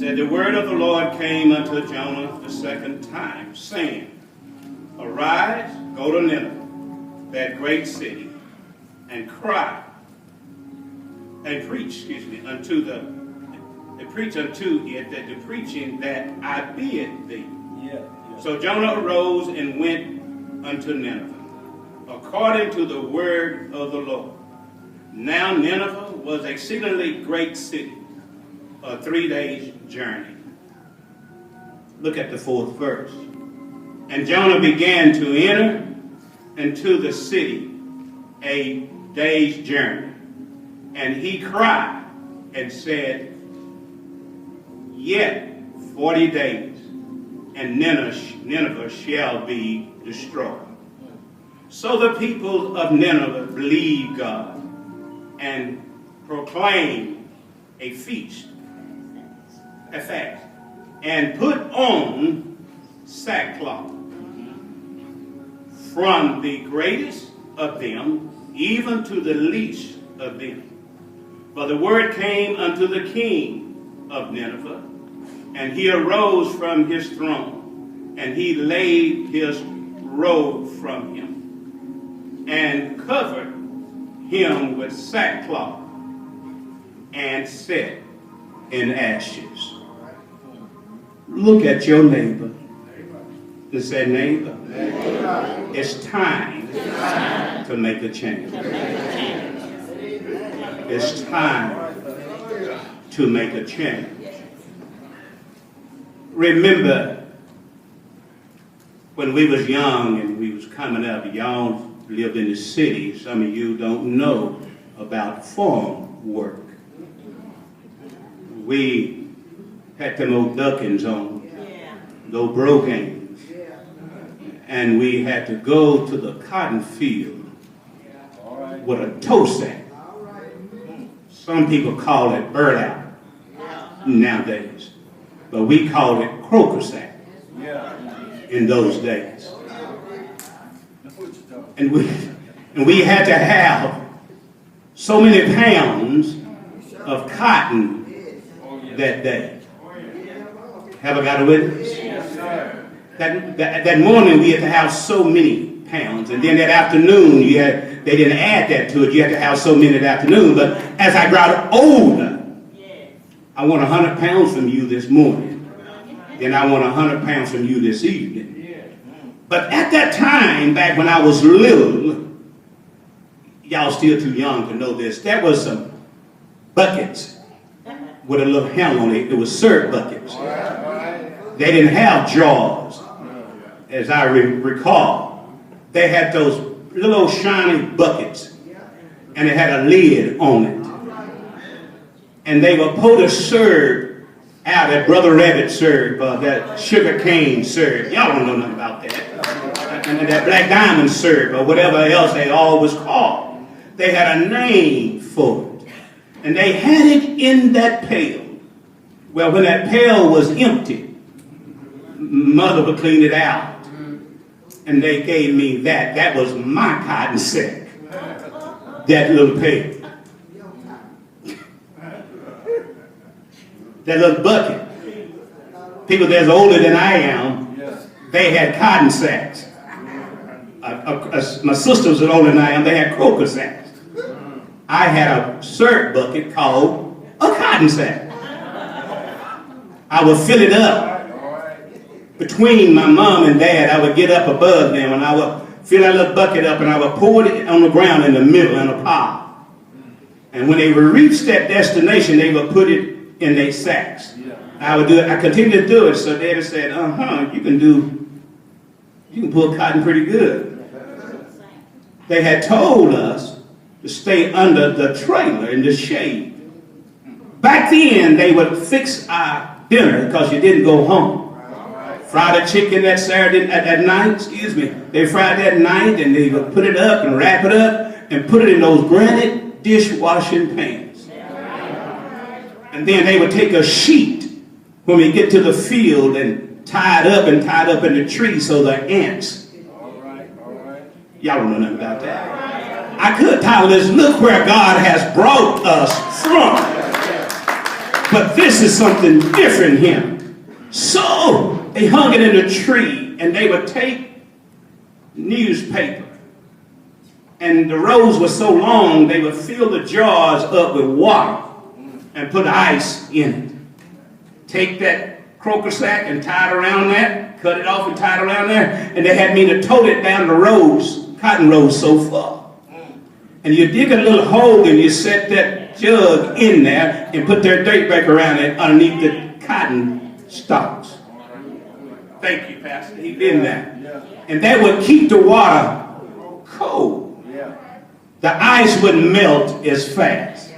Said the word of the Lord came unto Jonah the second time, saying, Arise, go to Nineveh, that great city, and cry, and preach, preach unto it that the preaching that I bid thee. So Jonah arose and went unto Nineveh, according to the word of the Lord. Now Nineveh was an exceedingly great city, a 3 days journey. Look at the 4th verse. And Jonah began to enter into the city a day's journey. And he cried and said, Yet 40 days, and Nineveh shall be destroyed. So the people of Nineveh believed God and proclaimed a feast, a fast, and put on sackcloth, from the greatest of them even to the least of them. For the word came unto the king of Nineveh, and he arose from his throne, and he laid his robe from him, and covered him with sackcloth, and sat in ashes. Look at your neighbor and say, neighbor, it's time to make a change. It's time to make a change. Remember, when we was young and we was coming up, y'all lived in the city. Some of you don't know about farm work. We had them old duckings on, those brogans, and we had to go to the cotton field with a toe sack. Some people call it burlap nowadays, but we called it croaker sack in those days. And we had to have so many pounds of cotton that day. Have I got a witness? That morning we had to have so many pounds, and then that afternoon they didn't add that to it. You had to have so many that afternoon. But as I got older, I want 100 pounds from you this morning. Then I want 100 pounds from you this evening. But at that time, back when I was little, y'all still too young to know this, there was some buckets with a little handle on it. It was syrup buckets. They didn't have jars, as I recall. They had those little shiny buckets, and it had a lid on it. And they would pour the syrup out, that Brother Rabbit syrup, that sugar cane syrup. Y'all don't know nothing about that. And that black diamond syrup, or whatever else they all was called. They had a name for it. And they had it in that pail. Well, when that pail was empty, Mother would clean it out. And they gave me that. That was my cotton sack. That little pail. That little bucket. People that's older than I am, they had cotton sacks. My sisters that older than I am, they had croaker sacks. I had a syrup bucket called a cotton sack. I would fill it up. Between my mom and dad, I would get up above them and I would fill that little bucket up and I would pour it on the ground in the middle in a pile. And when they would reach that destination, they would put it in their sacks. I would do it. I continued to do it. So Daddy said, you can pull cotton pretty good. They had told us to stay under the trailer in the shade. Back then, they would fix our dinner because you didn't go home. Fried the chicken that Saturday at night, They fried that night and they would put it up and wrap it up and put it in those granite dishwashing pans. And then they would take a sheet when we get to the field and tie it up in the tree so the ants. Y'all don't know nothing about that. I could title this, Look Where God Has Brought Us From. But this is something different here. So they hung it in a tree, and they would take newspaper. And the rows were so long, they would fill the jars up with water and put ice in it. Take that croaker sack and tie it around that, cut it off and tie it around there, and they had me to tote it down the rows, cotton rows so far. And you dig a little hole and you set that jug in there and put their dirt back around it underneath the cotton stalks. Thank you, Pastor. He's in there. And that would keep the water cold. The ice wouldn't melt as fast.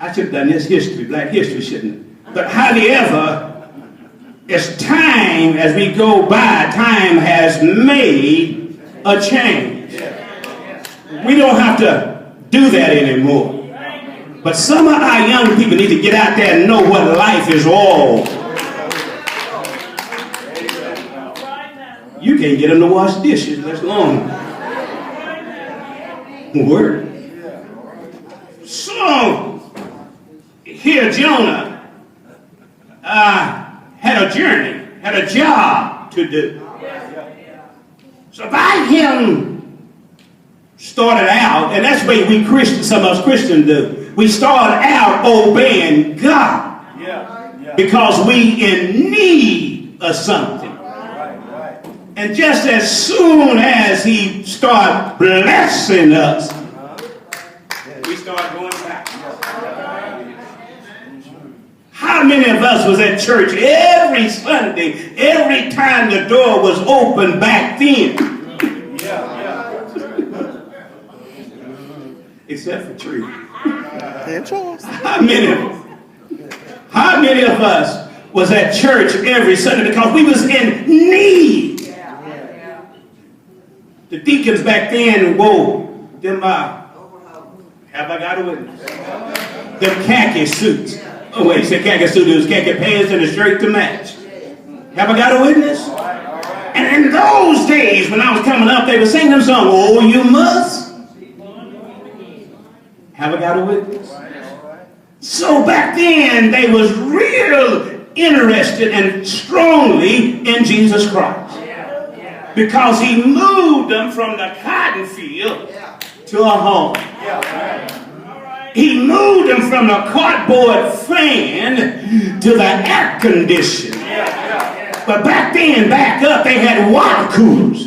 I should have done this history, black history, shouldn't it? But however, as time, as we go by, time has made a change. We don't have to do that anymore. But some of our young people need to get out there and know what life is all. You can't get them to wash dishes. That's long. Word. So, here Jonah had a journey, had a job to do. So by him started out, and that's the way we Christians, some of us Christians do. We start out obeying God because we in need of something. And just as soon as he started blessing us, we start going back. How many of us was at church every Sunday, every time the door was open back then? Except for Tree. How many of us was at church every Sunday because we was in need? The deacons back then wore them, have I got a witness? Them khaki suits. Oh wait, you said khaki suit, it was khaki pants and a shirt to match. Have I got a witness? And in those days when I was coming up, they would sing them song, oh you must. Have I got a witness? So back then, they was real interested and strongly in Jesus Christ. Because he moved them from the cotton field to a home. He moved them from the cardboard fan to the air conditioner. But back then, back up, they had water coolers.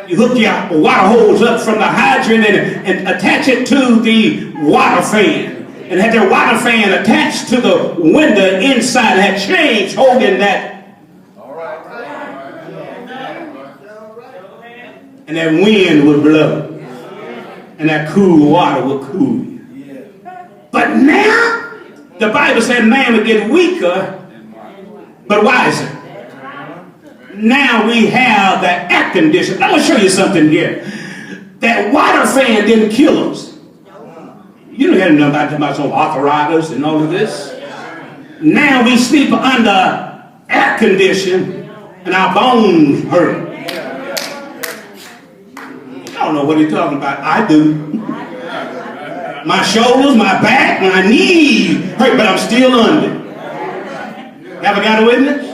You hook your water hose up from the hydrant and attach it to the water fan. And had their water fan attached to the window inside, had chains holding that. And that wind would blow. And that cool water would cool you. But now, the Bible said man would get weaker, but wiser. Now we have the air conditioner. I'm going to show you something here. That water fan didn't kill us. You don't hear nothing about some arthritis and all of this. Now we sleep under air conditioning and our bones hurt. I don't know what he's talking about. I do. My shoulders, my back, my knees hurt, but I'm still under. Have I got a witness?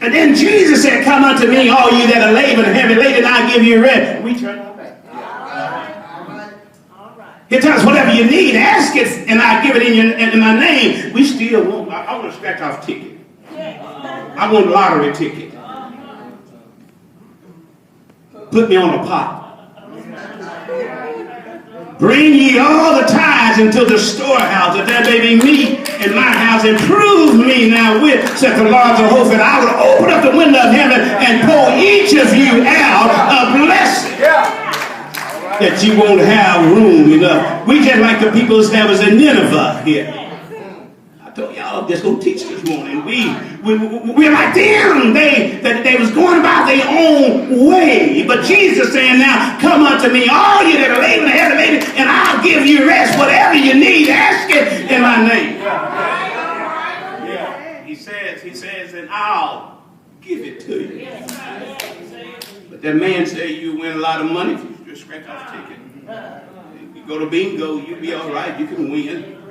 And then Jesus said, come unto me, all you that are labored and heavy laden, and I'll give you rest. We turn our back. He tells us whatever you need, ask it, and I'll give it in my name. We still want, I want a scratch-off ticket. I want a lottery ticket. Put me on a pot. Bring ye all the tithes into the storehouse, that there may be meat in my house, and prove me now with, said the Lord of hosts, that I will open up the window of heaven and pour each of you out a blessing. That you won't have room enough. We just like the people that was in Nineveh here. I told y'all, just go teach this morning. We're like them. They was going about their own way. But Jesus saying now, come unto me, all you that are laboring and heavy laden, and I'll give you rest. Whatever you need, ask it in my name. He says, and I'll give it to you. But that man said you win a lot of money if you just scratch off a ticket. If you go to bingo, you'll be all right. You can win.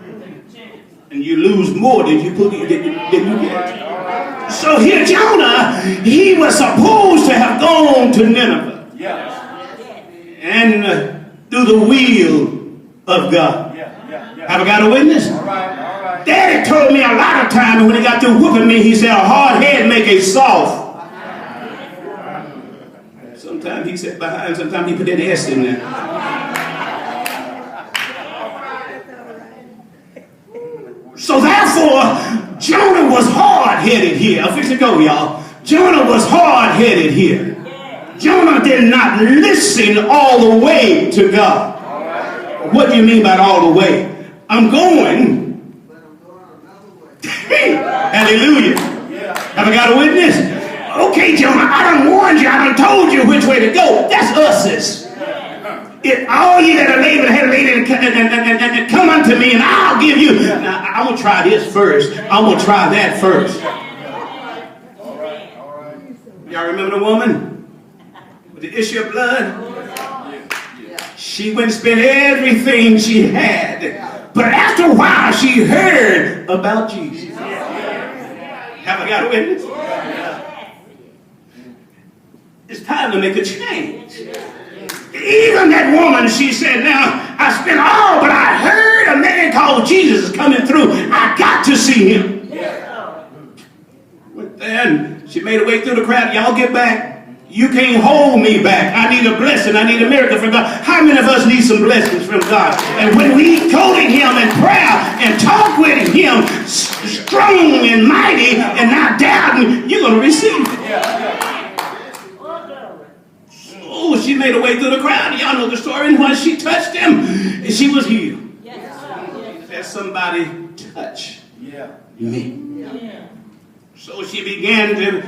and you lose more than you get. So here Jonah, he was supposed to have gone to Nineveh. And do the will of God. Have I got a witness? Daddy told me a lot of times when he got through whooping me, he said, a hard head make a soft. Sometimes he said behind, sometimes he put that S in there. So therefore, Jonah was hard-headed here. I'm fixing to go, y'all. Jonah was hard-headed here. Jonah did not listen all the way to God. What do you mean by all the way? I'm going. Hallelujah. Have I got a witness? Okay, Jonah, I done warned you. I done told you which way to go. That's us. If all ye that are labored and heavy and come unto me, and I'll give you. Now, I'm going to try this first. I'm going to try that first. Y'all remember the woman with the issue of blood? She went and spent everything she had. But after a while, she heard about Jesus. Have I got a witness? It's time to make a change. Even that woman, she said, now, I spent all, but I heard a man called Jesus is coming through. I got to see him. Went there and she made her way through the crowd. Y'all get back. You can't hold me back. I need a blessing. I need a miracle from God. How many of us need some blessings from God? And when we go to him in prayer and talk with him strong and mighty and not doubting, you're going to receive it. Oh, she made her way through the crowd. Y'all know the story. And once she touched him, she was healed. Let somebody touch me. So she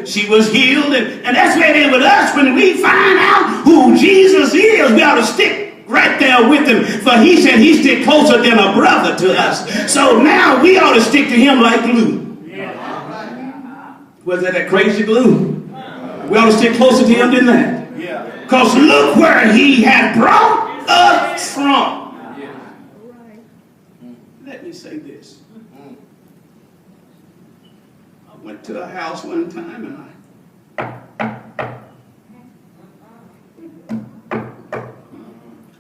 she was healed. And that's where it is with us. When we find out who Jesus is, we ought to stick right there with him. For he said he stick closer than a brother to us. So now we ought to stick to him like glue. Was that crazy glue? We ought to stick closer to him than that. Because look where he had brought us from. Let me say this. I went to a house one time and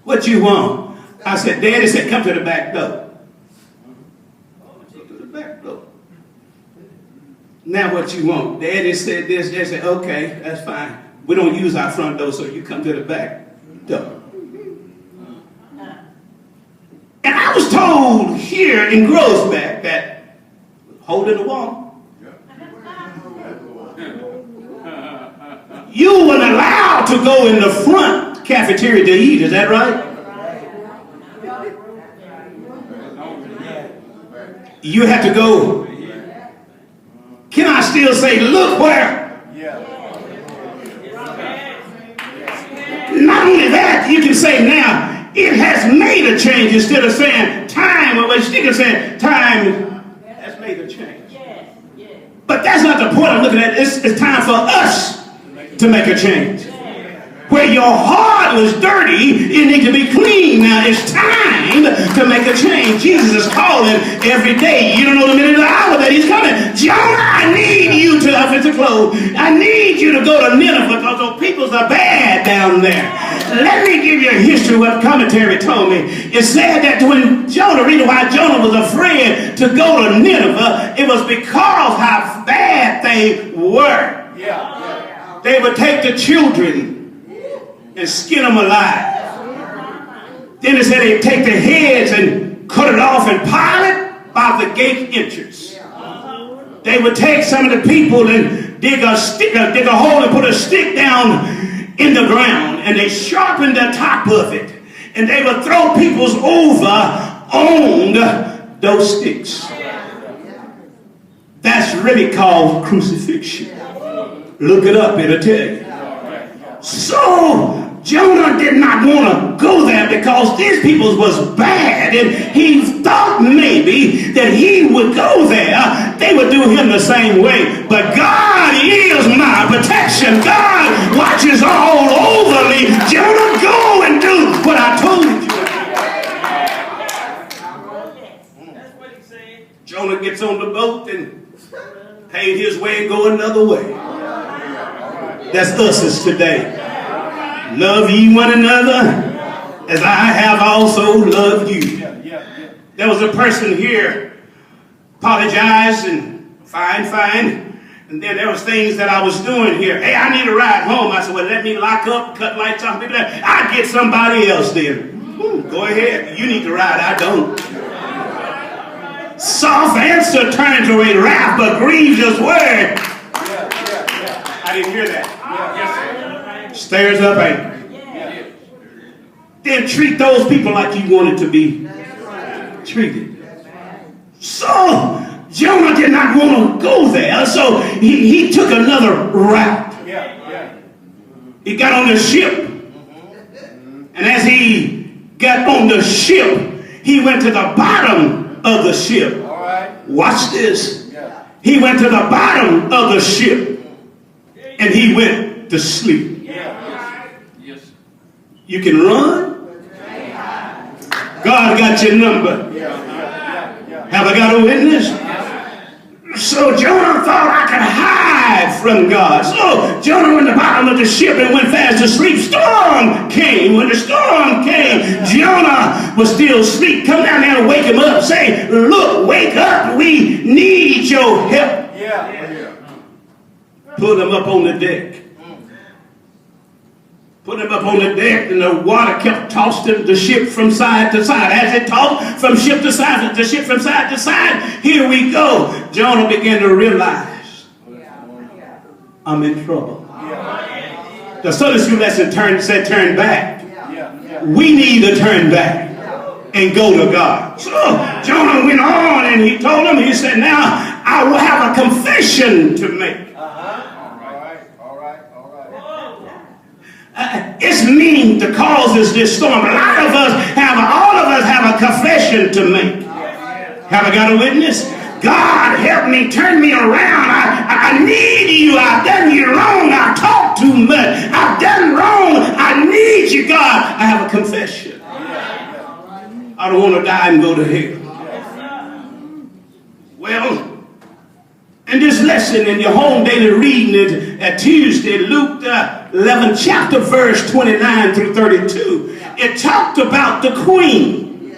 what you want? I said, Daddy said, come to the back door. Go to the back door. Now what you want? Daddy said this. They said, okay, that's fine. We don't use our front door, so you come to the back door. And I was told here in Groesbeck that holding the wall, you weren't allowed to go in the front cafeteria to eat. Is that right? You have to go. Can I still say, look where? Not only that, you can say now, it has made a change instead of saying time, or you can say time has made a change. But that's not the point I'm looking at. It's time for us to make a change. Where your heart was dirty, it needs to be clean. Now it's time to make a change. Jesus is calling every day. You don't know the minute or the hour that he's coming. Jonah, I need you to up to close. I need you to go to Nineveh because those peoples are bad down there. Let me give you a history what commentary told me. It said that when Jonah, the reason why Jonah was afraid to go to Nineveh, it was because how bad they were. They would take the children and skin them alive. Then it said they'd take their heads and cut it off and pile it by the gate entrance. They would take some of the people and dig a hole and put a stick down in the ground, and they sharpened the top of it, and they would throw peoples over on those sticks. That's really called crucifixion. Look it up, it'll tell you. So Jonah did not want to go there because these people was bad, and he thought maybe that he would go there. They would do him the same way. But God is my protection. God watches all over me. Jonah, go and do what I told you. That's what he said. Jonah gets on the boat and paid his way and go another way. That's us today. Love ye one another as I have also loved you. There was a person here, apologized and fine. And then there was things that I was doing here. Hey, I need a ride home. I said, well, let me lock up, cut lights off. I'll get somebody else then. Go ahead. You need to ride. I don't. Soft answer turns away wrath, but grievous word. I didn't hear that. Stirs up anger. Then treat those people like you wanted to be treated. So Jonah did not want to go there, so he took another route. He got on the ship. And as he got on the ship, he went to the bottom of the ship. Watch this. He went to the bottom of the ship and he went to sleep. You can run. God got your number. Have I got a witness? So Jonah thought I could hide from God. So Jonah went to the bottom of the ship and went fast to sleep. Storm came. When the storm came, Jonah was still asleep. Come down there and wake him up. Say, look, wake up. We need your help. Put him up on the deck. Put him up on the deck, and the water kept tossing the ship from side to side. As it tossed from ship to side, the ship from side to side, here we go. Jonah began to realize, I'm in trouble. The Sunday school lesson said turn back. We need to turn back and go to God. So Jonah went on and he told him, he said, now I will have a confession to make. It's mean to cause this storm. All of us have a confession to make. Have I got a witness? God, help me, turn me around. I need you. I've done you wrong. I've talked too much. I've done wrong. I need you, God. I have a confession. I don't want to die and go to hell. Well, in this lesson, in your home daily reading it at Tuesday, Luke 11th chapter, verse 29 through 32, it talked about the queen.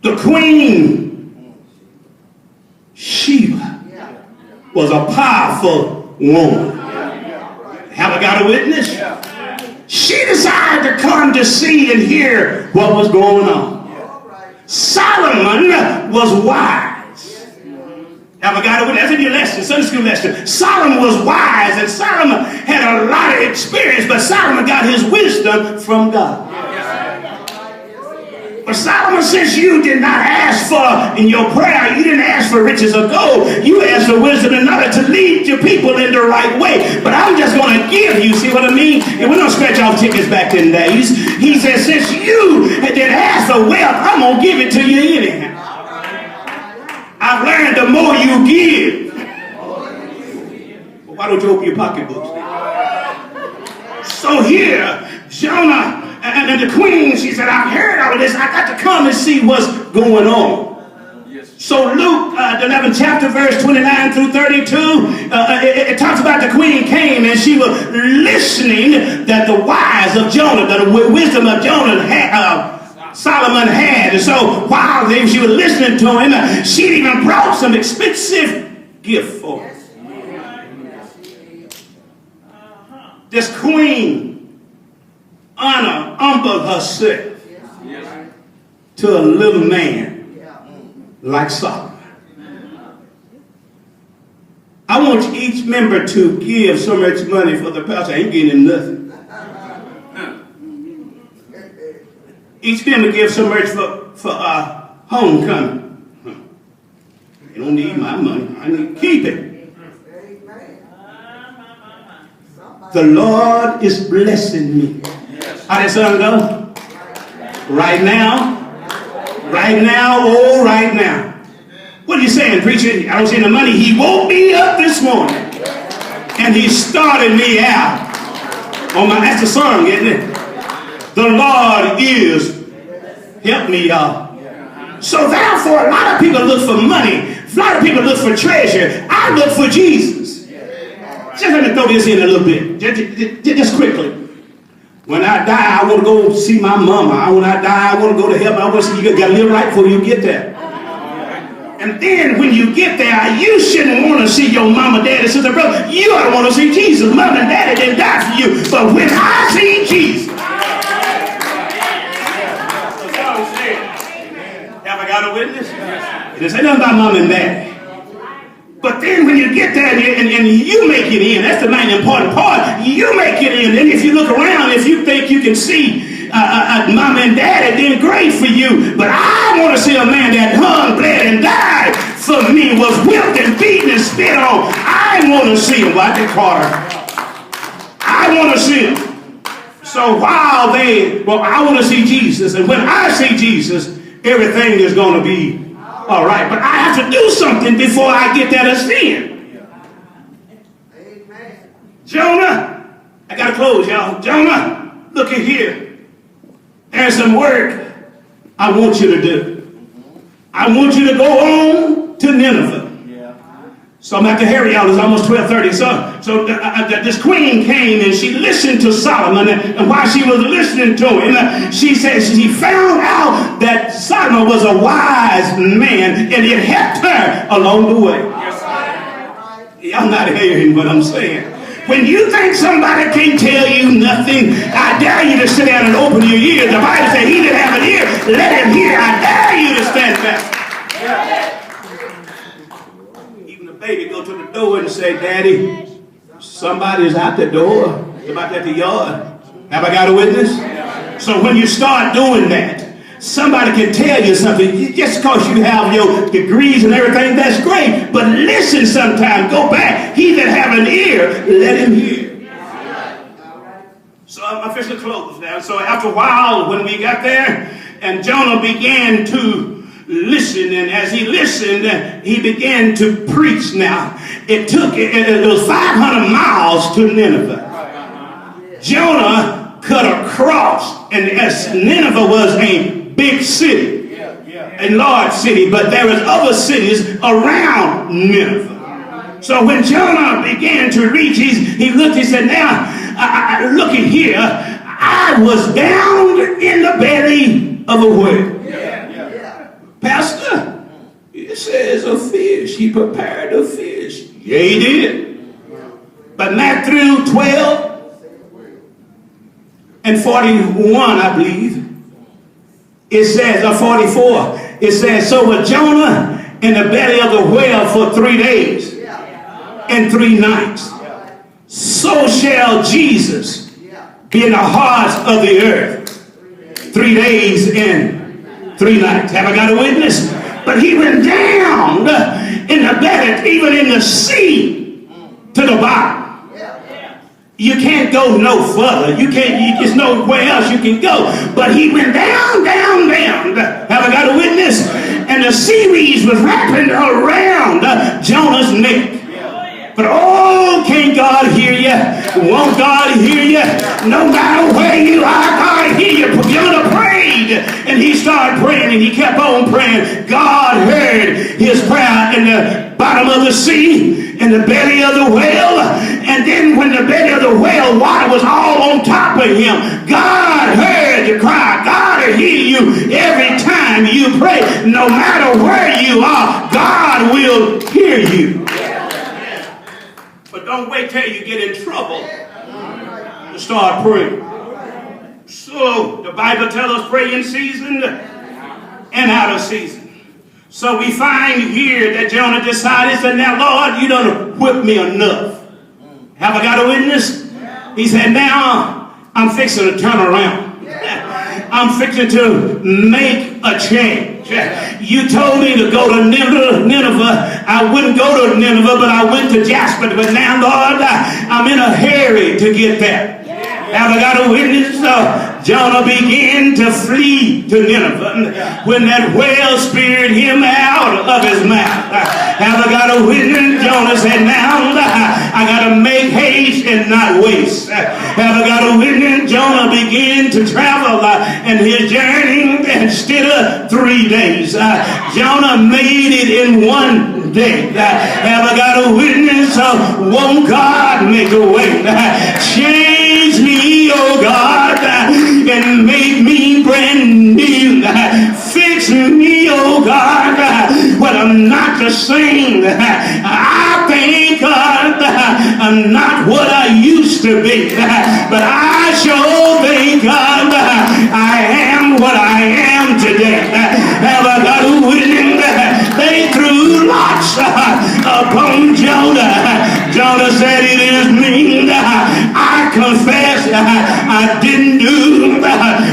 The queen, Sheba, was a powerful woman. Have I got a witness? She decided to come to see and hear what was going on. Solomon was wise. Have I got it? That's in your lesson, Sunday school lesson. Solomon was wise, and Solomon had a lot of experience, but Solomon got his wisdom from God. But Solomon, since you did not ask for, in your prayer, you didn't ask for riches or gold, you asked for wisdom and knowledge to lead your people in the right way. But I'm just going to give you, see what I mean? And we don't scratch off tickets back in days. He said, since you didn't ask for wealth, I'm going to give it to you anyhow. I've learned the more you give. Well, why don't you open your pocketbooks then? So here, Jonah and the queen, she said, I've heard all of this. I got to come and see what's going on. So Luke, the 11th chapter, verse 29 through 32, it talks about the queen came and she was listening that the wise of Jonah, the wisdom of Jonah Solomon had. And so while she was listening to him, she even brought some expensive gift for him. This queen humbled herself to a little man like Solomon. I want each member to give so much money for the pastor. I ain't getting him nothing. Each member gives so much for homecoming. You don't need my money. I need to keep it. The Lord is blessing me. How did son go? Right now. Right now. Oh, right now. What are you saying, preacher? I don't see the money. He woke me up this morning. And he started me out. That's the song, isn't it? The Lord is. Help me, y'all. So therefore, a lot of people people look for money. A lot of people look for treasure. I look for Jesus. Just let me throw this in a little bit. Just quickly. When I die, I want to go see my mama. When I die, I want to go to heaven. I want to see you got to live right before you get there. And then when you get there, you shouldn't want to see your mama, daddy, sister, brother. You ought to want to see Jesus. Mama and daddy didn't die for you. But when I see Jesus, have I got a witness? It didn't say nothing about mom and daddy. But then when you get there and you make it in, that's the main important part. You make it in. And if you look around, if you think you can see mom and daddy, then great for you. But I want to see a man that hung, bled, and died for me, was whipped and beaten and spit on. I want to see him. Watch it, Carter. I want to see him. So while I want to see Jesus. And when I see Jesus, everything is going to be all right. But I have to do something before I get there to see him. Amen. Jonah, I got to close, y'all. Jonah, look at here. There's some work I want you to do. I want you to go on to Nineveh. So I'm going to hurry, y'all. It's almost 12:30. So this queen came and she listened to Solomon. And while she was listening to him, she said she found out that Solomon was a wise man and it helped her along the way. Y'all not hearing what I'm saying. When you think somebody can't tell you nothing, I dare you to sit down and open your ears. The Bible says he that have an ear, let him hear. I dare you to stand back. Baby go to the door and say, Daddy, somebody's out the door. Somebody's at the yard. Have I got a witness? So when you start doing that, somebody can tell you something. Just because you have your degrees and everything, that's great. But listen sometime. Go back. He that have an ear, let him hear. So I'm officially closed now. So after a while, when we got there, and Jonah began to listen, and as he listened, he began to preach. Now, it was 500 miles to Nineveh. Jonah cut across, and as Nineveh was a big city, a large city, but there was other cities around Nineveh. So when Jonah began to reach, he looked, he said, now, look at here, I was down in the belly of a whale. Pastor, it says a fish. He prepared a fish. Yeah, he did. But Matthew 12 and 41, I believe, it says, or 44, it says, so was Jonah in the belly of the whale for 3 days and 3 nights. So shall Jesus be in the hearts of the earth 3 days and 3 nights. Have I got a witness? But he went down in the belly, even in the sea, to the bottom. You can't go no further. There's nowhere else you can go. But he went down, down, down. Have I got a witness? And the seaweeds was wrapping around Jonah's neck. But oh, can't God hear you? Won't God hear you? No matter where you are, God hear you. Jonah prayed, and he started praying, and he kept on praying. God heard his prayer in the bottom of the sea, in the belly of the whale. And then when the belly of the whale, water was all on top of him, God heard the cry. God will hear you every time you pray. No matter where you are, God will hear you. But don't wait till you get in trouble to start praying. So the Bible tells us pray in season and out of season. So we find here that Jonah decided, said, now Lord, you done whipped me enough. Have I got a witness? He said, now I'm fixing to turn around. I'm fixing to make a change. You told me to go to Nineveh. I wouldn't go to Nineveh, but I went to Jasper. But now, Lord, I'm in a hurry to get there. Have I got a witness? Jonah began to flee to Nineveh when that whale speared him out of his mouth. Have I got a witness? Jonah said, now I got to make haste and not waste. Have I got a witness? Jonah began to travel and his journey instead of 3 days. Jonah made it in 1 day. Have I got a witness? Won't God make a way? Change me, oh God, and make me brand new. Fix me, oh God, when I'm not the same. I thank God I'm not what I used to be, but I sure thank God I am what I am today. Have I got a witness? They threw lots upon Jonah. Jonah said, it is me. I confess I didn't do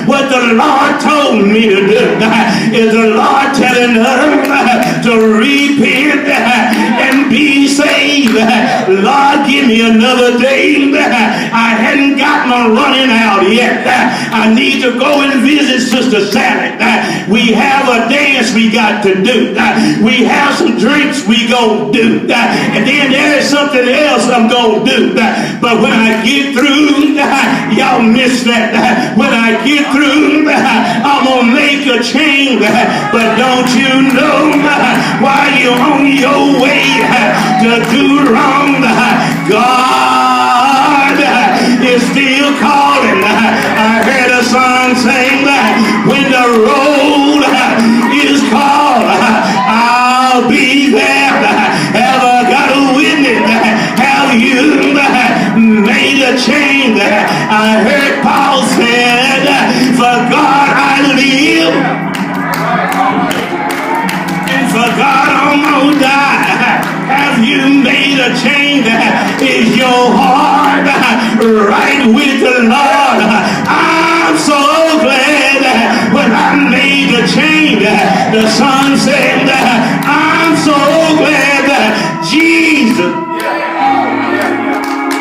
what the Lord told me to do. Is the Lord telling her to repent and be saved? Lord, give me another day. I hadn't got my running out yet. I need to go and visit Sister Sally. We have a dance we got to do. We have some drinks we gonna do. And then there is something else I'm gonna do. But when I get through, y'all miss that. When I get through, I'm gonna make a change. But don't you know, while you're on your way to do wrong, God is still calling. I heard a song saying that when the road is called, I'll be there. Have I got a witness? Have you made a change? I heard Paul said, for God I live, and for God I'm gonna die. Have you made a change? Is your heart right with the Lord? I'm so glad when I made a change. The son said, I'm so glad that Jesus.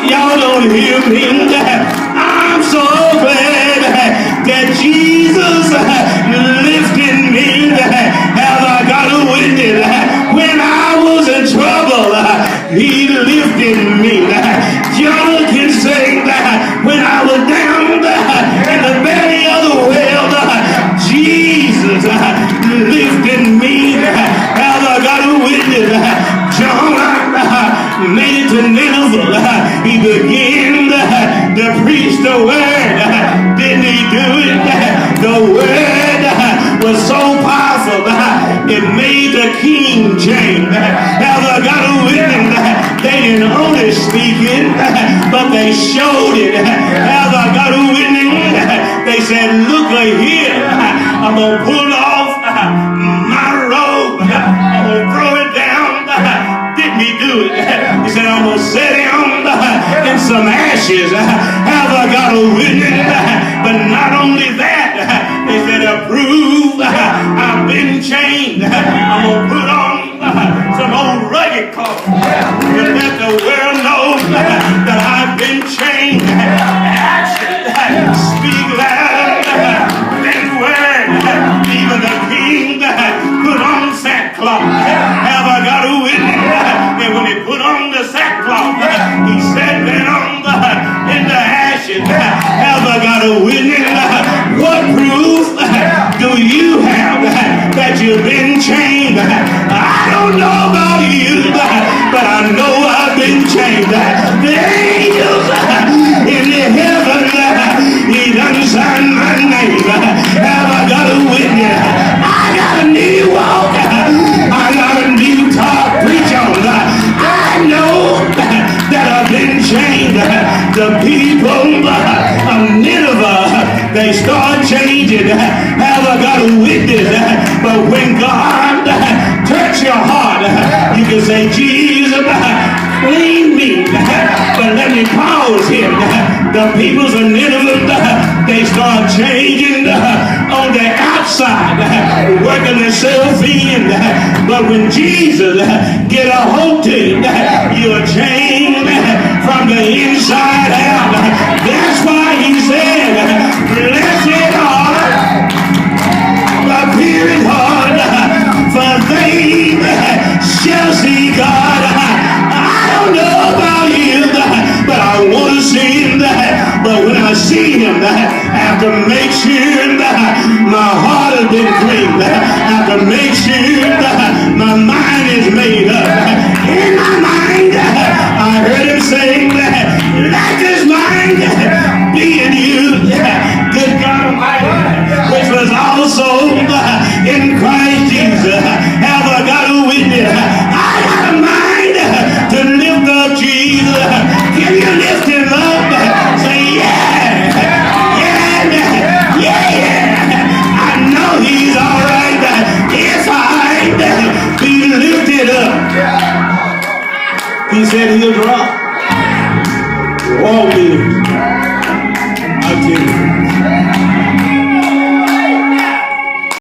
Y'all don't hear me. I'm so glad that Jesus lifted me. Have I got a witness? When I was in trouble, he lifted me. Jonah can say that when I was down in the belly of the whale, Jesus lifted me. Have I got a witness? Jonah made it to Nineveh. He began to preach the word. Didn't he do it? The word was so powerful, it made the king change. Have I got a witness? They didn't only speak it, but they showed it. Have I got a witness? They said, look here, I'm going to pull off my robe. I'm going to throw it down. Didn't he do it? He said, I'm going to set him in some ashes. Have I got a witness? But not only that, they said, approve, I've been chained. I'm going to put on some old rugged clothes to let the world know that I've been chained. Action speak loud than word. Even the king put on sackcloth. Have I got a witness? And when he put on the sackcloth, he sat down in the ashes. Have I got a witness? What proof do you have that you've been chained? I don't know about you, but I know I've been chained. The angels in the heaven, he done signed my name. Have I got a witness? I got a new walk. I got a new talk. Preach on. I know that I've been chained. The people of Nineveh, they start changing. Have I got a witness? But when God touch your heart, you can say, Jesus, clean me. But let me pause here. The people of Nineveh, they start changing on the outside, working themselves in. But when Jesus get a hold to you, you're changed from the inside out. That's why he said, blessed are the pure in heart, for they shall see God. I don't know about you, but I want to see him. But when I see him, I have to make sure my heart has been cleaned. I have to make sure my mind is made up. In my mind, I heard him say, let this mind be in you. Good God Almighty, which was also in Christ Jesus. Have I got a witness? I got a mind to lift up Jesus. Can you lift him up? Say, yeah, yeah, yeah. I know he's all right. If I be lifted up, he said he'll draw all men unto him.